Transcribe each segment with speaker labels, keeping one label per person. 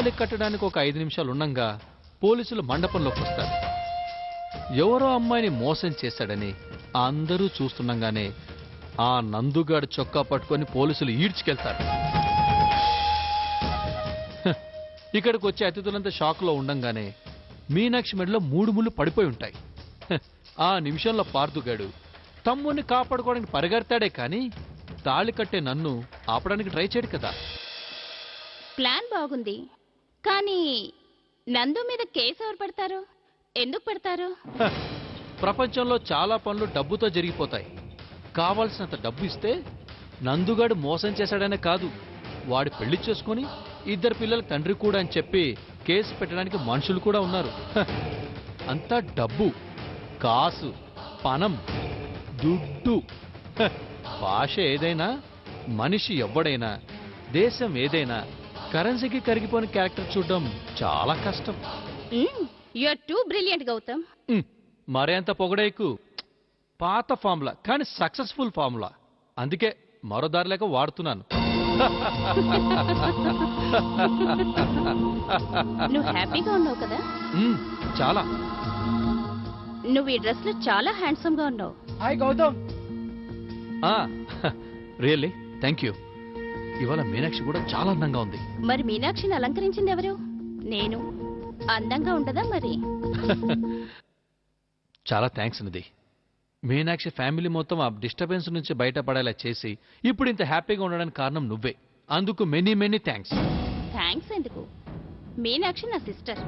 Speaker 1: తాళి కట్టడానికి ఒక 5 నిమిషాలు ఉండంగా పోలీసులు మండపంలోకి వస్తారు. ఎవరో అమ్మాయిని మోసం చేశాడని అందరూ చూస్తుండగానే ఆ నందుగాడు చొక్కా పట్టుకొని పోలీసులు ఈడ్చుకెళ్తారు. ఇక్కడికి వచ్చే అతిథులంతా షాక్లో ఉండంగానే మీనాక్షి మెడలో 3 ముళ్ళు పడిపోయి ఉంటాయి. ఆ నిమిషంలో పార్థుగాడు తమ్ముడిని కాపాడుకోవడానికి పరిగెడతాడే కానీ తాళి కట్టే నన్ను ఆపడానికి ట్రై చేయడు కదా.
Speaker 2: ప్లాన్ బాగుంది, కానీ నందు మీద కేసు ఎవరు పెడతారు? ఎందుకు పెడతారు?
Speaker 1: ప్రపంచంలో చాలా పనులు డబ్బుతో జరిగిపోతాయి. కావాల్సినంత డబ్బు ఇస్తే నందుగాడు మోసం చేశాడనే కాదు, వాడి పెళ్లి చేసుకుని 2 పిల్లల తండ్రి కూడా అని చెప్పి కేసు పెట్టడానికి మనుషులు కూడా ఉన్నారు. అంతా డబ్బు, కాసు, పణం, దుడ్డు. భాష ఏదైనా, మనిషి ఎవడైనా, దేశం ఏదైనా కరెన్సీకి కరిగిపోయిన క్యారెక్టర్ చూడడం చాలా కష్టం.
Speaker 2: You are too brilliant Gautam.
Speaker 1: మరేంత పొగడేకు. పాత ఫార్ములా కానీ సక్సెస్ఫుల్ ఫార్ములా, అందుకే మరో దారి లేక వాడుతున్నాను.
Speaker 2: నువ్వు హ్యాపీగా ఉన్నావు కదా?
Speaker 1: చాలా.
Speaker 2: నువ్వు ఈ డ్రెస్ లో చాలా హ్యాండ్సమ్ గా ఉన్నావు.
Speaker 3: Hi Gautam.
Speaker 1: Really thank you. ఇవాళ మీనాక్షి కూడా చాలా అందంగా ఉంది.
Speaker 2: మరి మీనాక్షిని అలంకరించింది ఎవరు? నేను. అందంగా ఉండదా మరి?
Speaker 1: చాలా థ్యాంక్స్ నిధి. మీనాక్షి ఫ్యామిలీ మొత్తం ఆ డిస్టర్బెన్స్ నుంచి బయటపడేలా చేసి ఇప్పుడు ఇంత హ్యాపీగా ఉండడానికి కారణం నువ్వే. అందుకు మెనీ మెనీ థ్యాంక్స్.
Speaker 2: థ్యాంక్స్ ఎందుకు? మీనాక్షి నా సిస్టర్.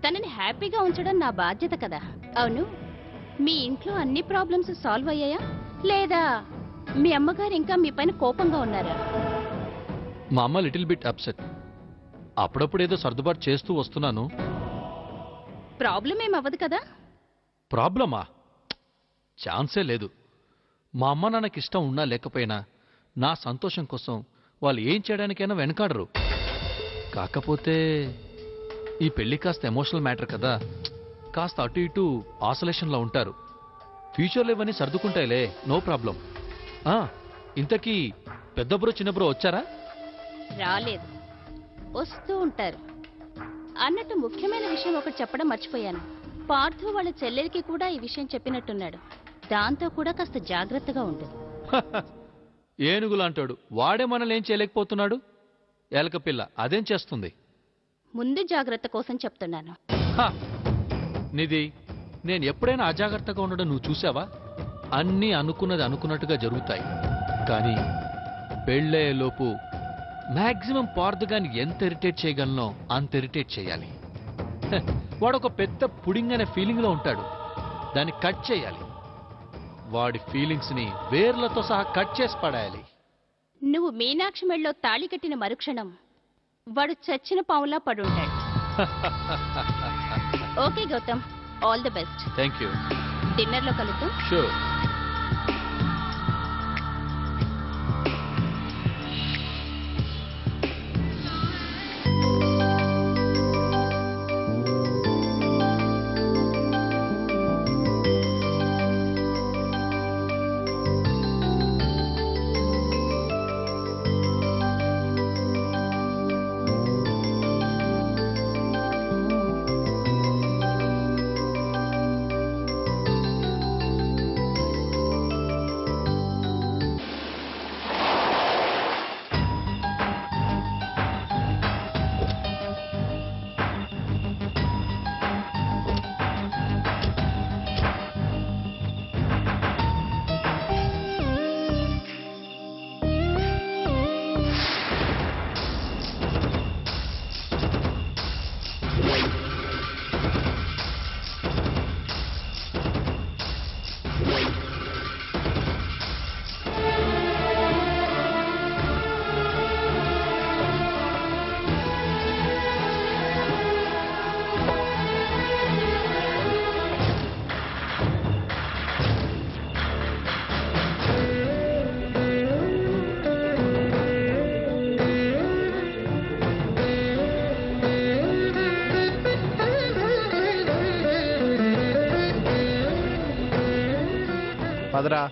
Speaker 2: తనని హ్యాపీగా ఉంచడం నా బాధ్యత కదా. అవును, మీ ఇంట్లో అన్ని ప్రాబ్లమ్స్ సాల్వ్ అయ్యాయా, లేదా మీ అమ్మగారు ఇంకా మీ పైన కోపంగా ఉన్నారా?
Speaker 1: మా అమ్మ లిటిల్ బిట్ అప్సెట్. అప్పుడప్పుడు ఏదో సర్దుబాటు చేస్తూ వస్తున్నాను.
Speaker 2: ప్రాబ్లం ఏం అవ్వదు కదా?
Speaker 1: ప్రాబ్లమా? ఛాన్సే లేదు. మా అమ్మ నాన్నకి ఇష్టం ఉన్నా లేకపోయినా నా సంతోషం కోసం వాళ్ళు ఏం చేయడానికైనా వెనకాడరు. కాకపోతే ఈ పెళ్లి కాస్త ఎమోషనల్ మ్యాటర్ కదా, కాస్త అటు ఇటు ఆసోలేషన్లో ఉంటారు. ఫ్యూచర్లో ఇవన్నీ సర్దుకుంటాయిలే, నో ప్రాబ్లం. ఇంతకీ పెద్ద బ్రో చిన్న బ్రో వచ్చారా?
Speaker 2: రాలేదు, వస్తూ ఉంటారు. అన్నట్టు ముఖ్యమైన విషయం ఒకటి చెప్పడం మర్చిపోయాను. పార్థు వాళ్ళ చెల్లెలికి కూడా ఈ విషయం చెప్పినట్టున్నాడు. దాంతో కూడా కాస్త జాగ్రత్తగా ఉండు.
Speaker 1: ఏనుగులాంటాడు వాడే మనల్ని ఏం చేయలేకపోతున్నాడు. ఏలకపిల్ల అదేం చేస్తుంది?
Speaker 2: ముందు జాగ్రత్త కోసం చెప్తున్నాను.
Speaker 1: నిధి, నేను ఎప్పుడైనా అజాగ్రత్తగా ఉండడం నువ్వు చూసావా? అన్నీ అనుకున్నది అనుకున్నట్టుగా జరుగుతాయి. కానీ పెళ్ళయ్యేలోపు మ్యాక్సిమం పార్థుగాని ఎంత ఇరిటేట్ చేయగలనో అంత ఇరిటేట్ చేయాలి. వాడొక పెద్ద పుడింగ్ అనే ఫీలింగ్లో ఉంటాడు, దాన్ని కట్ చేయాలి. వాడి ఫీలింగ్స్ని వేర్లతో సహా కట్ చేసి పడేయాలి.
Speaker 2: నువ్వు మీనాక్షి మెళ్ళలో తాళి కట్టిన మరుక్షణం వాడు చచ్చిన పావులా పడుంటాడు. Okay Gautam, all the best.
Speaker 1: Thank you.
Speaker 2: డిన్నర్లో కలుద్దాం.
Speaker 1: షూర్.
Speaker 3: పదరా.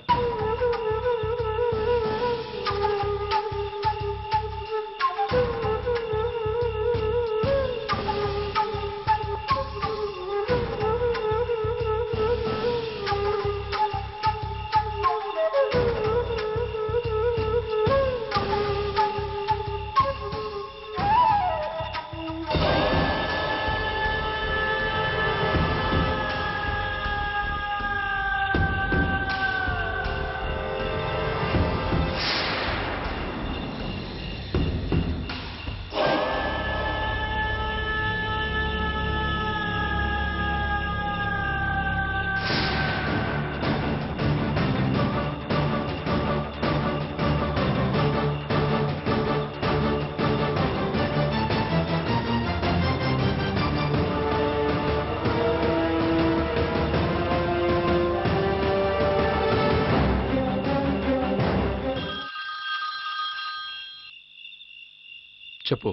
Speaker 1: చెప్పు.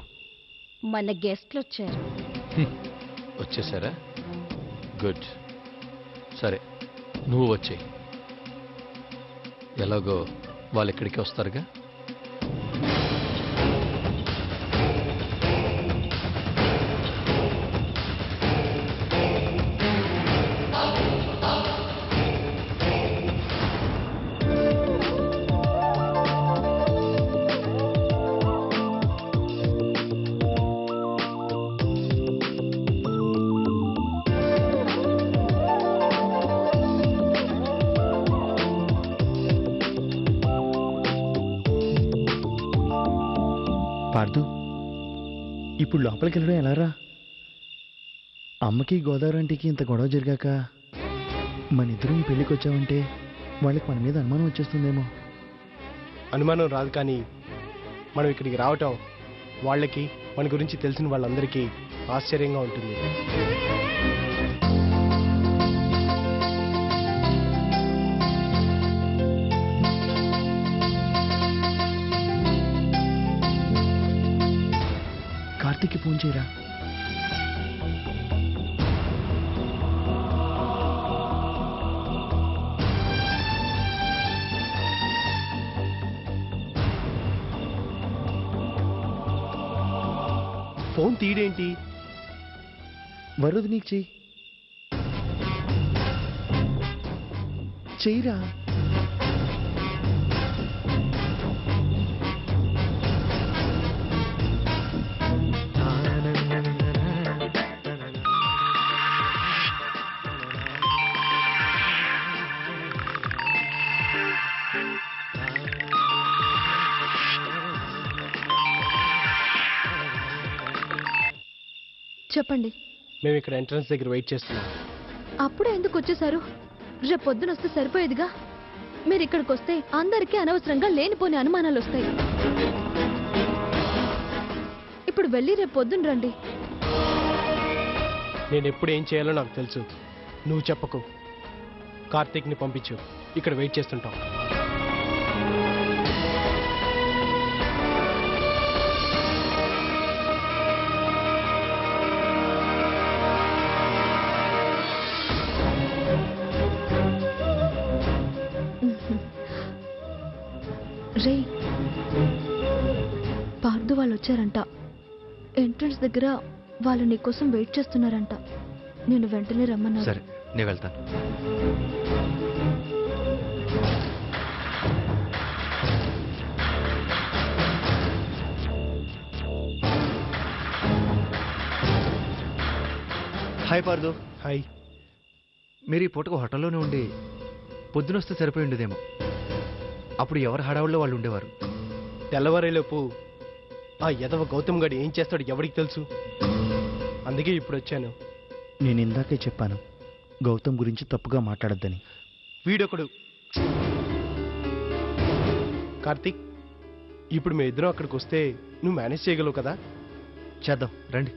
Speaker 2: మన గెస్ట్లు వచ్చారు.
Speaker 1: వచ్చేసారా? గుడ్. సరే, నువ్వు వచ్చేయి. ఎలాగో వాళ్ళు ఇక్కడికి వస్తారుగా.
Speaker 3: పార్దు, ఇప్పుడు లోపలికి వెళ్ళడం ఎలారా? అమ్మకి గోదావరి ఆంటీకి ఇంత గొడవ జరిగాక మన ఇద్దరం ఈ పెళ్ళికి వచ్చామంటే వాళ్ళకి మన మీద అనుమానం వచ్చేస్తుందేమో.
Speaker 4: అనుమానం రాదు, కానీ మనం ఇక్కడికి రావటం వాళ్ళకి మన గురించి తెలిసిన వాళ్ళందరికీ ఆశ్చర్యంగా ఉంటుంది.
Speaker 3: కార్తీక్కి ఫోన్ చేయరా.
Speaker 4: ఫోన్ తీయడేంటి?
Speaker 3: వరుది నీకు చెయ్యిరా.
Speaker 5: చెప్పండి.
Speaker 4: మేము ఇక్కడ ఎంట్రన్స్ దగ్గర వెయిట్ చేస్తున్నాం.
Speaker 5: అప్పుడే ఎందుకు వచ్చేసారు? రేపు పొద్దున వస్తే సరిపోయేదిగా. మీరు ఇక్కడికి వస్తే అందరికీ అనవసరంగా లేనిపోని అనుమానాలు వస్తాయి. ఇప్పుడు వెళ్ళి రేపు పొద్దున రండి.
Speaker 4: నేను ఎప్పుడు ఏం చేయాలో నాకు తెలుసు, నువ్వు చెప్పకు. కార్తీక్ని పంపించు, ఇక్కడ వెయిట్ చేస్తుంటాం.
Speaker 5: రే, పార్దు వాళ్ళు వచ్చారంట. ఎంట్రన్స్ దగ్గర వాళ్ళు నీకోసం వెయిట్ చేస్తున్నారంట. నేను వెంటనే రమ్మన్నా.
Speaker 3: సరే, నేను వెళ్తాను. హాయ్ పార్దు.
Speaker 4: హాయ్.
Speaker 3: మీరు ఈ పూటకు హోటల్లోనే ఉండి పొద్దునొస్తే సరిపోయి ఉండేదేమో. అప్పుడు ఎవరు హడావుల్లో వాళ్ళు ఉండేవారు.
Speaker 4: తెల్లవారేలోపు ఆ యదవ గౌతమ్ గడి ఏం చేస్తాడు ఎవరికి తెలుసు. అందుకే ఇప్పుడు వచ్చాను.
Speaker 3: నేను ఇందాకే చెప్పాను గౌతమ్ గురించి తప్పుగా మాట్లాడొద్దని.
Speaker 4: వీడొకడు. కార్తీక్, ఇప్పుడు మీ ఇద్దరం అక్కడికి వస్తే నువ్వు మేనేజ్ చేయగలవు కదా?
Speaker 3: చేద్దాం రండి.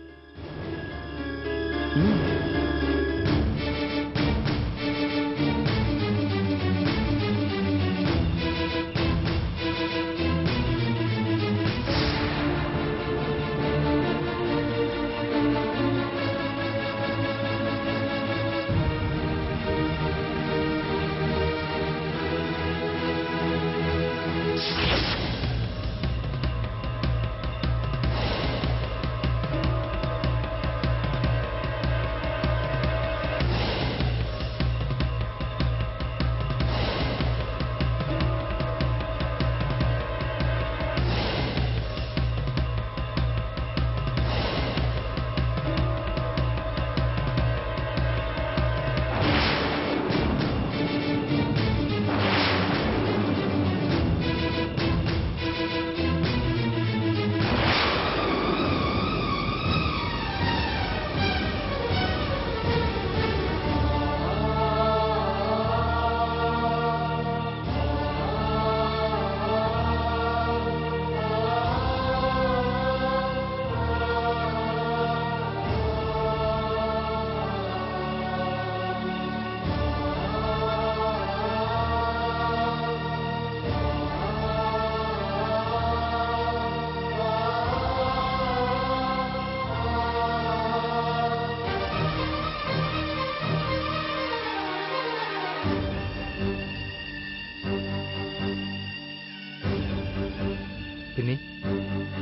Speaker 3: పిన్ని,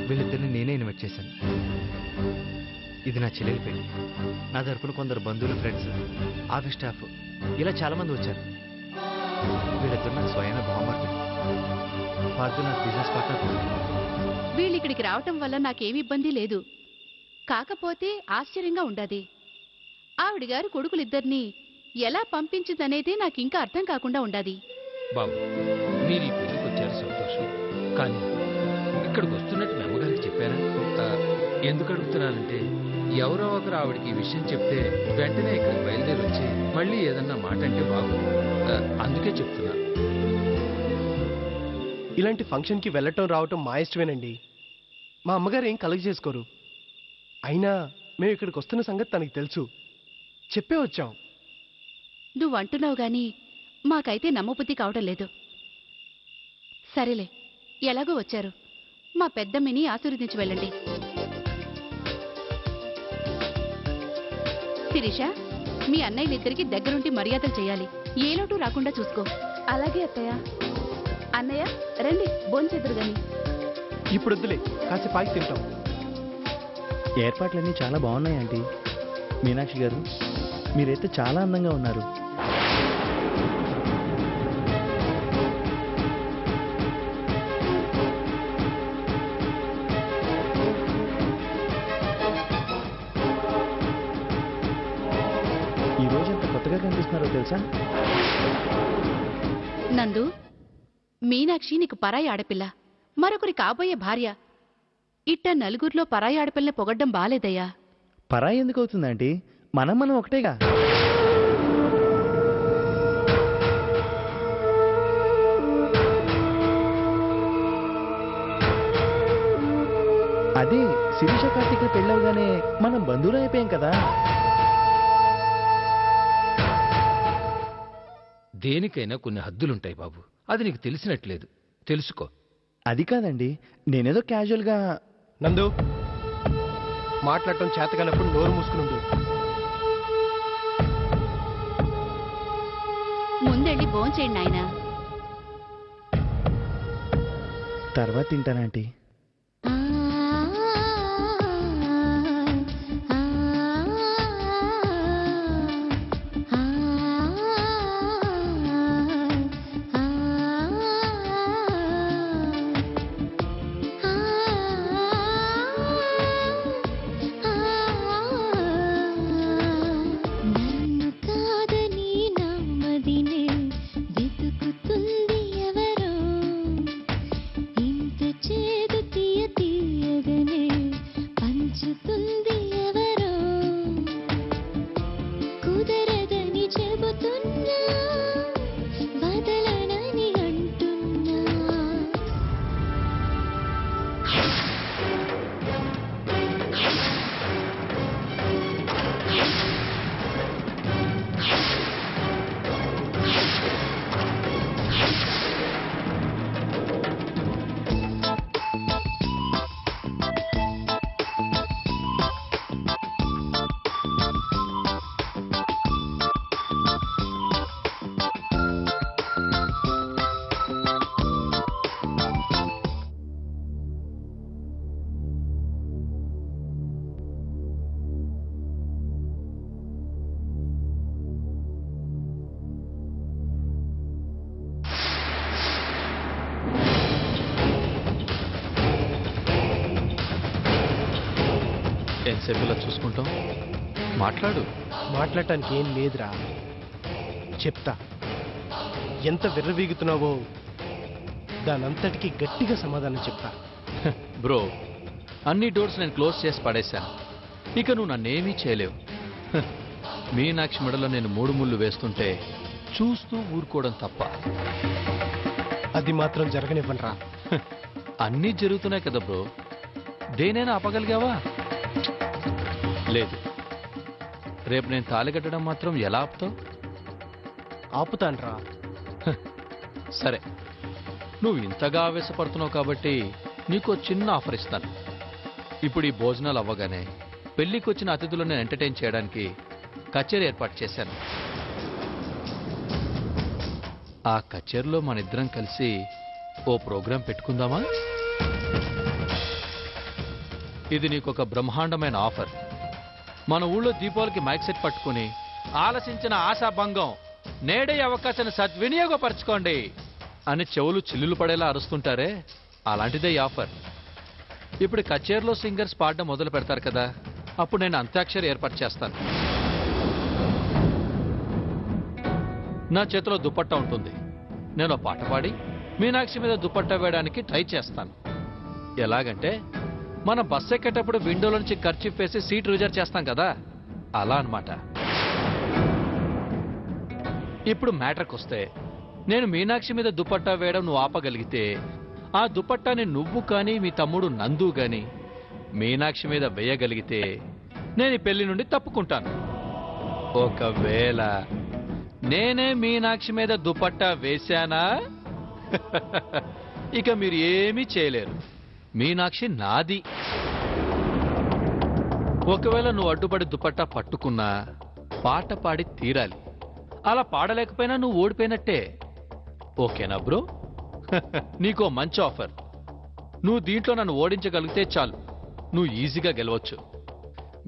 Speaker 3: వీళ్ళిద్దరిని నేనే ఇన్వైట్ చేశాను. ఇది నా చెల్లెలి పెళ్లి. నా తరపున కొందరు బంధువులు, ఫ్రెండ్స్, ఆఫీస్ స్టాఫ్ ఇలా చాలామంది వచ్చారు. వీళ్ళిద్దరు నాకు స్వయాన బాగుపడుతుంది. పార్థు నాకు బిజినెస్ పార్ట్నర్ కూడా.
Speaker 2: వీళ్ళు ఇక్కడికి రావటం వల్ల నాకేమి ఇబ్బంది లేదు. కాకపోతే ఆశ్చర్యంగా ఉండదు. ఆవిడగారు కొడుకులిద్దరినీ ఎలా పంపించిందనేది నాకు ఇంకా అర్థం కాకుండా ఉండదు.
Speaker 1: బాబు, మీరు ఈ పెళ్లికి వచ్చారు సంతోషం, కానీ ఇక్కడికి వస్తున్నట్టు మీ అమ్మగారికి చెప్పారా? ఎందుకు అడుగుతున్నానంటే ఎవరో ఒకరు ఆవిడకి ఈ విషయం చెప్తే వెంటనే ఇక్కడికి బయలుదేరి వచ్చి మళ్ళీ ఏదన్నా మాట అంటే బాబు, అందుకే చెప్తున్నా.
Speaker 4: ఇలాంటి ఫంక్షన్కి వెళ్ళటం రావటం మా ఇష్టమేనండి. మా అమ్మగారు ఏం కలెక్ట్ చేసుకోరు. అయినా మేము ఇక్కడికి వస్తున్న సంగతి తనకి తెలుసు, చెప్పే వచ్చాం.
Speaker 2: నువ్వు అంటున్నావు గాని మాకైతే నమ్మబుద్ధి కావటం లేదు. సరేలే, ఎలాగో వచ్చారు, మా పెద్దమ్మని ఆశీర్వదించి వెళ్ళండి. శిరీష, మీ అన్నయ్యలిద్దరికి దగ్గరుండి మర్యాదలు చేయాలి. ఏ లోటు రాకుండా చూసుకో.
Speaker 5: అలాగే అత్తయ్య.
Speaker 2: అన్నయ్య రండి, భోంచెదురు గాని.
Speaker 4: ఇప్పుడు వద్దులే, కాసేపు ఆగి తింటాం.
Speaker 6: ఏర్పాట్లన్నీ చాలా బాగున్నాయి ఆంటీ. మీనాక్షి గారు, మీరైతే చాలా అందంగా ఉన్నారు. ఈ రోజు ఎంత కొత్తగా కనిపిస్తున్నారో తెలుసా?
Speaker 2: నందు, మీనాక్షి నీకు పరాయి ఆడపిల్ల, మరొకరి కాబోయే భార్య. ఇట్ట నలుగురిలో పరాయి ఆడపిల్లని పొగడ్డం బాలేదయ్యా.
Speaker 6: పరాయి ఎందుకు అవుతుంది ఆంటీ? మనం ఒకటేగా. అదే శిరీష కార్తీక్ పెళ్ళవగానే మనం బంధువులు అయిపోయాం కదా.
Speaker 1: దేనికైనా కొన్ని హద్దులుంటాయి బాబు, అది నీకు తెలిసినట్లేదు. తెలుసుకో.
Speaker 6: అది కాదండి, నేనేదో క్యాజువల్గా.
Speaker 4: నందు, మాట్లాడటం చేతకానప్పుడు నోరు మూసుకుని.
Speaker 2: ముందెళ్ళి భోంచేయండి నాయనా.
Speaker 6: తర్వాత తింటానంటీ.
Speaker 1: ఎంతసేపు ఇలా చూసుకుంటాం? మాట్లాడు.
Speaker 4: మాట్లాడటానికి ఏం లేదురా, చెప్తా. ఎంత విర్రవీగుతున్నావో దానంతటికీ గట్టిగా సమాధానం చెప్తా.
Speaker 1: బ్రో, అన్ని డోర్స్ నేను క్లోజ్ చేసి పడేశాను. ఇక నువ్వు నన్నేమీ చేయలేవు. మీనాక్షి మెడలో నేను 3 ముళ్ళు వేస్తుంటే చూస్తూ ఊరుకోవడం తప్ప.
Speaker 4: అది మాత్రం జరగనివ్వనరా.
Speaker 1: అన్నీ జరుగుతున్నాయి కదా బ్రో, దేనైనా ఆపగలిగావా? లేదు. రేపు నేను తాళి కట్టడం మాత్రం ఎలా ఆపుతావు?
Speaker 4: ఆపుతాన్రా.
Speaker 1: సరే, నువ్వు ఇంతగా ఆవేశపడుతున్నావు కాబట్టి నీకు చిన్న ఆఫర్ ఇస్తాను. ఇప్పుడు ఈ భోజనాలు అవ్వగానే పెళ్లికి వచ్చిన అతిథులను ఎంటర్టైన్ చేయడానికి కచేరీ ఏర్పాటు చేశాను. ఆ కచేరీలో మన ఇద్దరం కలిసి ఓ ప్రోగ్రాం పెట్టుకుందామా? ఇది నీకొక బ్రహ్మాండమైన ఆఫర్. మన ఊళ్ళో దీపావళికి మైక్ సెట్ పట్టుకుని ఆలసించిన ఆశాభంగం, నేడే అవకాశాన్ని సద్వినియోగపరచుకోండి అని చెవులు చిల్లులు పడేలా అరుస్తుంటారే, అలాంటిదే ఈ ఆఫర్. ఇప్పుడు కచేరీలో సింగర్స్ పాడడం మొదలు పెడతారు కదా, అప్పుడు నేను అంత్యాక్షరి ఏర్పాటు చేస్తాను. నా చేతిలో దుపట్టా ఉంటుంది. నేను పాట పాడి మీనాక్షి మీద దుపట్టా వేయడానికి ట్రై చేస్తాను. ఎలాగంటే మన బస్ ఎక్కేటప్పుడు విండోలో నుంచి ఖర్చు వేసి సీట్ రిజర్వ్ చేస్తాం కదా, అలా అన్నమాట. ఇప్పుడు మ్యాటర్కి వస్తే, నేను మీనాక్షి మీద దుపట్టా వేయడం నువ్వు ఆపగలిగితే, ఆ దుపట్టాని నువ్వు కానీ మీ తమ్ముడు నందు గాని మీనాక్షి మీద వేయగలిగితే నేను ఈ పెళ్లి నుండి తప్పుకుంటాను. ఒకవేళ నేనే మీనాక్షి మీద దుపట్టా వేశానా ఇక మీరు ఏమీ చేయలేరు. మీనాక్షి నాది. ఒకవేళ నువ్వు అడ్డుపడి దుపట్టా పట్టుకున్నా పాట పాడి తీరాలి. అలా పాడలేకపోయినా నువ్వు ఓడిపోయినట్టే. ఓకేనా బ్రో? నీకో మంచి ఆఫర్. నువ్వు దీంట్లో నన్ను ఓడించగలిగితే చాలు, నువ్వు ఈజీగా గెలవచ్చు.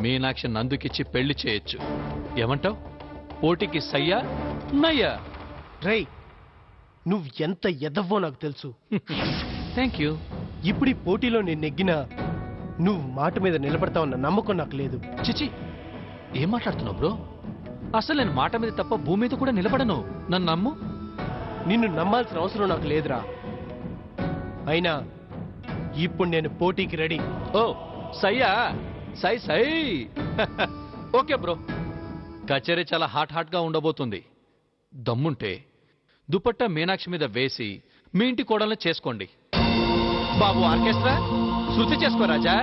Speaker 1: మీనాక్షి నందుకిచ్చి పెళ్లి చేయొచ్చు. ఏమంటావ్? పోటీకి సయ్యా నయ్యా?
Speaker 4: రై, నువ్వు ఎంత ఎదవ్వో నాకు తెలుసు.
Speaker 1: Thank you.
Speaker 4: ఇప్పుడు ఈ పోటీలో నేను నెగ్గినా నువ్వు మాట మీద నిలబడతావన్న నమ్మకం నాకు లేదు.
Speaker 1: చిచి, ఏం మాట్లాడుతున్నావు బ్రో? అసలు నేను మాట మీద తప్ప భూమి మీద కూడా నిలబడను. నన్ను నమ్ము.
Speaker 4: నిన్ను నమ్మాల్సిన అవసరం నాకు లేదురా. అయినా ఇప్పుడు నేను పోటీకి రెడీ.
Speaker 1: ఓ సయ్యా? సై సై. ఓకే బ్రో, కచేరీ చాలా హాట్ గా ఉండబోతుంది. దమ్ముంటే దుపట్టా మీనాక్షి మీద వేసి మీ ఇంటి కోడల్ని చేసుకోండి. బాబు ఆర్కెస్ట్రా, శృతి చేసుకో రాజా.